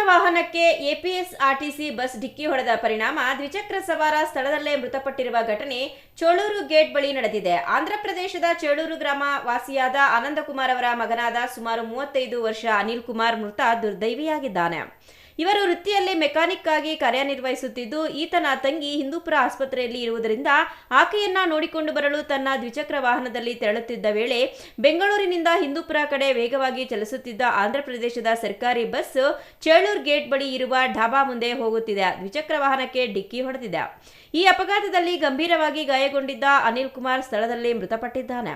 ವಾಹನಕ್ಕೆ ಎಪಿಎಸ್ಆರ್ಟಿಸಿ ಬಸ್ ಡಿಕ್ಕಿ ಹೊಡೆದ ಪರಿಣಾಮ ದ್ವಿಚಕ್ರ ಸವಾರ ಸ್ಥಳದಲ್ಲೇ ಮೃತಪಟ್ಟಿರುವ ಘಟನೆ ಚೋಳೂರು ಗೇಟ್ ಬಳಿ ನಡೆದಿದೆ. ಆಂಧ್ರಪ್ರದೇಶದ ಚೋಳೂರು ಗ್ರಾಮ ವಾಸಿಯಾದ ಆನಂದಕುಮಾರ್ ಅವರ ಮಗನಾದ ಸುಮಾರು 35 ವರ್ಷ ಅನಿಲ್ ಕುಮಾರ್ ಮೃತ ದುರ್ದೈವಿಯಾಗಿದ್ದಾನೆ. ಇವರು ವೃತ್ತಿಯಲ್ಲಿ ಮೆಕ್ಯಾನಿಕ್ ಆಗಿ ಕಾರ್ಯನಿರ್ವಹಿಸುತ್ತಿದ್ದು, ಈತನ ತಂಗಿ ಹಿಂದೂಪುರ ಆಸ್ಪತ್ರೆಯಲ್ಲಿ ಇರುವುದರಿಂದ ಆಕೆಯನ್ನ ನೋಡಿಕೊಂಡು ಬರಲು ತನ್ನ ದ್ವಿಚಕ್ರ ವಾಹನದಲ್ಲಿ ತೆರಳುತ್ತಿದ್ದ ವೇಳೆ ಬೆಂಗಳೂರಿನಿಂದ ಹಿಂದೂಪುರ ಕಡೆ ವೇಗವಾಗಿ ಚಲಿಸುತ್ತಿದ್ದ ಆಂಧ್ರಪ್ರದೇಶದ ಸರ್ಕಾರಿ ಬಸ್ ಚೇಳೂರು ಗೇಟ್ ಬಳಿ ಇರುವ ಢಾಬಾ ಮುಂದೆ ಹೋಗುತ್ತಿದೆ ದ್ವಿಚಕ್ರ ವಾಹನಕ್ಕೆ ಡಿಕ್ಕಿ ಹೊಡೆದಿದೆ. ಈ ಅಪಘಾತದಲ್ಲಿ ಗಂಭೀರವಾಗಿ ಗಾಯಗೊಂಡಿದ್ದ ಅನಿಲ್ ಕುಮಾರ್ ಸ್ಥಳದಲ್ಲೇ ಮೃತಪಟ್ಟಿದ್ದಾನೆ.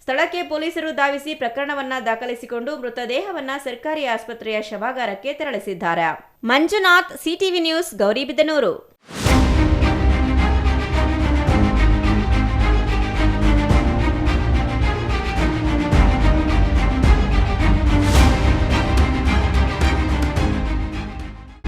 ಸ್ಥಳಕ್ಕೆ ಪೊಲೀಸರು ಧಾವಿಸಿ ಪ್ರಕರಣವನ್ನ ದಾಖಲಿಸಿಕೊಂಡು ಮೃತದೇಹವನ್ನ ಸರ್ಕಾರಿ ಆಸ್ಪತ್ರೆಯ ಶವಾಗಾರಕ್ಕೆ ತೆರಳಿಸಿದ್ದಾರೆ. Manjunath, CTV news, Gauribidanur.